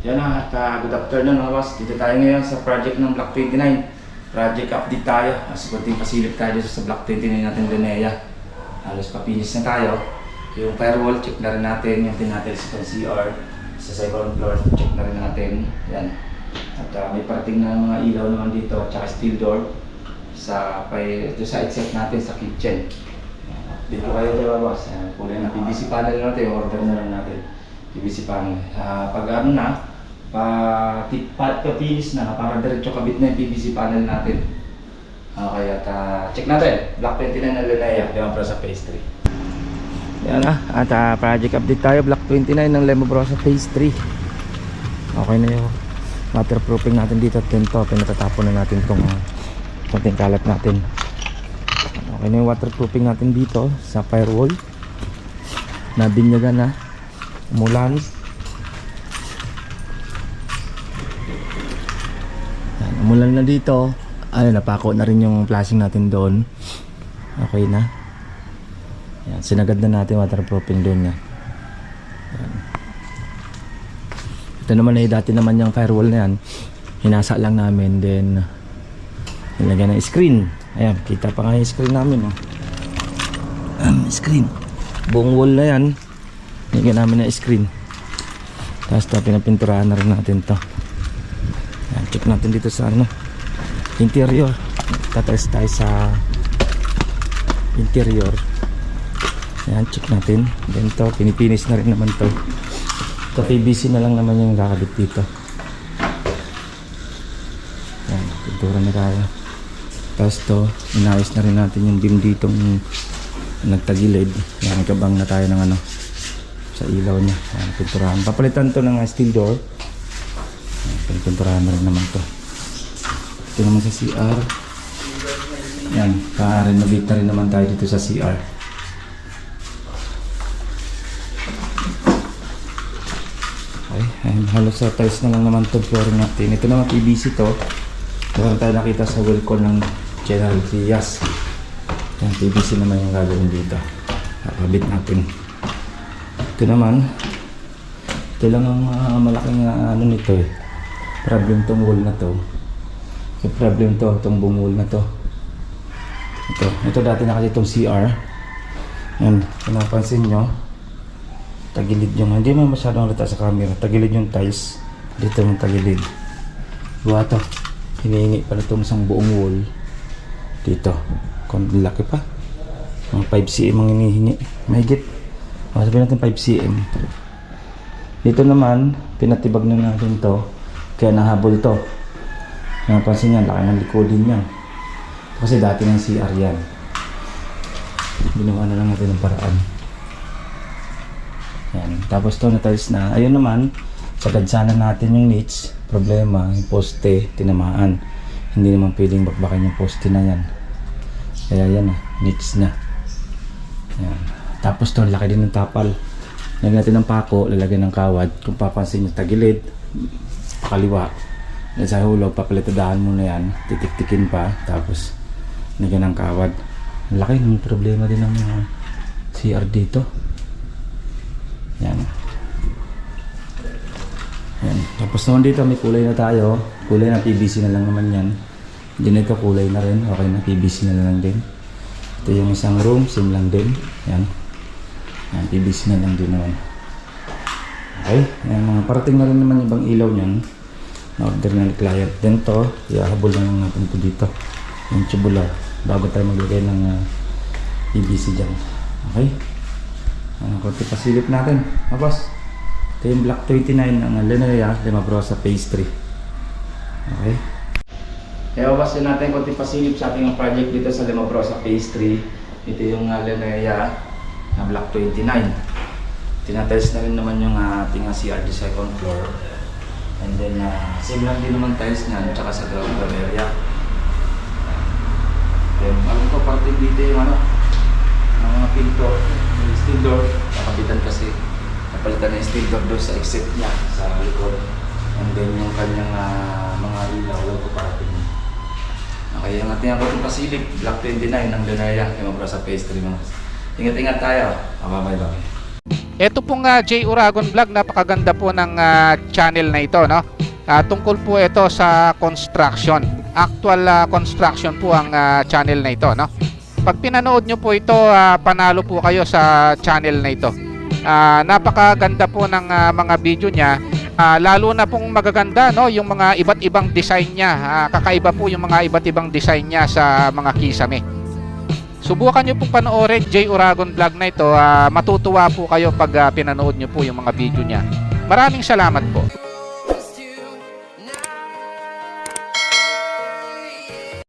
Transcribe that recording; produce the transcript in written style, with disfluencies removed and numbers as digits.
Yan na, at good afternoon mga boss. Dito tayo ngayon sa project ng Block 29. Project update tayo. As kunting pasilip tayo sa Block 29 natin Linea. Halos papinis na tayo. Yung firewall, check na rin natin. Yung tinatils sa CR. Sa second floor, check na rin natin. Yan. At may parating na mga ilaw naman dito. At saka steel door. Sa exit natin sa kitchen. Dito kayo diba boss? Kulay na PVC panel natin. Order na lang natin. PVC panel. Pag ano na, pa-finish na, para diretso kabit na yung PVC panel natin. Okay, at check natin. Block 29 na Linea, Lemabrosa Phase 3. Yan na, at project update tayo. Block 29 ng Lemabrosa Phase 3. Okay na yung waterproofing natin dito. At ganito, pinatatapon na natin itong konting kalat natin. Okay na yung waterproofing natin dito sa firewall. Nabinyagan na. Umulan. Umulan na dito. Napako na rin yung flashing natin doon. Okay na. Yan, sinagad na natin waterproofing doon. Yan. Ito naman ay dati naman yung firewall na yan. Hinasa lang namin. Then nilagyan ng screen. Ayan, kita pa nga yung screen namin. Screen. Buong wall na yan. Nilagyan namin ng screen. Tapos ito, pinapinturahan na rin natin to. Yan, check natin dito sa interior. Tatest tayo sa interior. Yan, check natin. Then to, pinipinis na rin naman to. Ito, PVC na lang naman yung kakabit dito. Yan, pintura na tayo. Tapos to, inayos na rin natin yung beam ditong nagtagilid. Yan, kabang na tayo ng sa ilaw niya. Yan, pinturahan. Papalitan to ng steel door. Yan, pinturahan na rin naman to. Ito naman sa CR. Yan, pa-renovate na rin naman tayo dito sa CR. Okay, ayun, halos sa tiles na lang naman to flooring natin. Ito naman PVC to. Meron tayo nakita sa wall ng General Trias. Yan, PVC naman yung gagawin dito. Kakabit natin. Ito naman, ito lang ang malaking nito eh. Problem tong wall na to. So problem to, itong buong wall na to. Ito dati na kasi itong CR. Yan, pinapansin nyo. Tagilid yung, hindi mo masyadong halata sa camera. Tagilid yung tiles. Dito yung tagilid. Buwa to. Hinihingi pala itong isang buong wall. Dito. Kung laki pa. Mga 5 cm ang hinihingi. Mahigit. Sabihin natin 5 cm. Dito naman, pinatibag na natin to. Kaya nahabol to. Napansin niya, laki ng likodin niya. Kasi dati ng CR yan. Ginawa na lang natin ng paraan. Yan. Tapos to na-tiles na. Ayun naman, sagad sana natin yung niche. Problema, yung poste, tinamaan. Hindi naman pwedeng bakbakan yung poste na yan. Kaya yan na, niche na. Yan. Tapos to, laki din ng tapal. Lagyan natin ng pako, lalagyan ng kawad. Kung papansin nyo, tagilid, pakaliwa. Then sa hulog, papalitadahan mo na yan. Titik-tikin pa. Tapos, lagyan ng kawad. Laki ng problema din ng mga CR dito. Yan. Yan. Tapos naman dito, may kulay na tayo. Kulay na PVC na lang naman yan. Hindi na ito kulay na rin. Okay na, PVC na lang din. Ito yung isang room, same lang din. Yan. Yan, PVC na lang din naman. Okay, yan, parating na rin naman yung ibang ilaw niyan. Na-order na ni client. Then to, ihahabol lang natin ito dito. Yung tubular. Bago tayo maglagay ng PVC dyan. Okay? Kunti pasilip natin. Tapos, ito yung Block 29 ng Linea, Lemabrosa Phase 3. Okay? Kaya babasin natin kunti pasilip sa ating project dito sa Lemabrosa Phase 3. Ito yung Linea na Block 29. Tinatiles na rin naman yung ating CR di second floor. And then same lang din naman tiles niyan tsaka sa ground floor area. Then alam ko parte dito yung ang mga pinto, yung steel door, nakabitan kasi napalitan na yung steel door doon sa exit niya sa likod. And then yung kanyang mga ilaw, wala ko parating. Okay, ang ating ako itong pasilip, Block 29 ng Linea, Lemabrosa Phase 3 mga. Ingat-ingat tayo. Bye-bye. Ito pong J. Uragon Vlog, napakaganda po ng channel na ito, no? Tungkol po ito sa construction. Actual construction po ang channel na ito, no? Pag pinanood nyo po ito, panalo po kayo sa channel na ito. Napakaganda po ng mga video niya. Lalo na pong magaganda, no, yung mga iba't ibang design niya. Kakaiba po yung mga iba't ibang design niya sa mga kisame. Subukan nyo pong panoorin J. Uragon Vlog na ito. Matutuwa po kayo pag pinanood nyo po yung mga video niya. Maraming salamat po.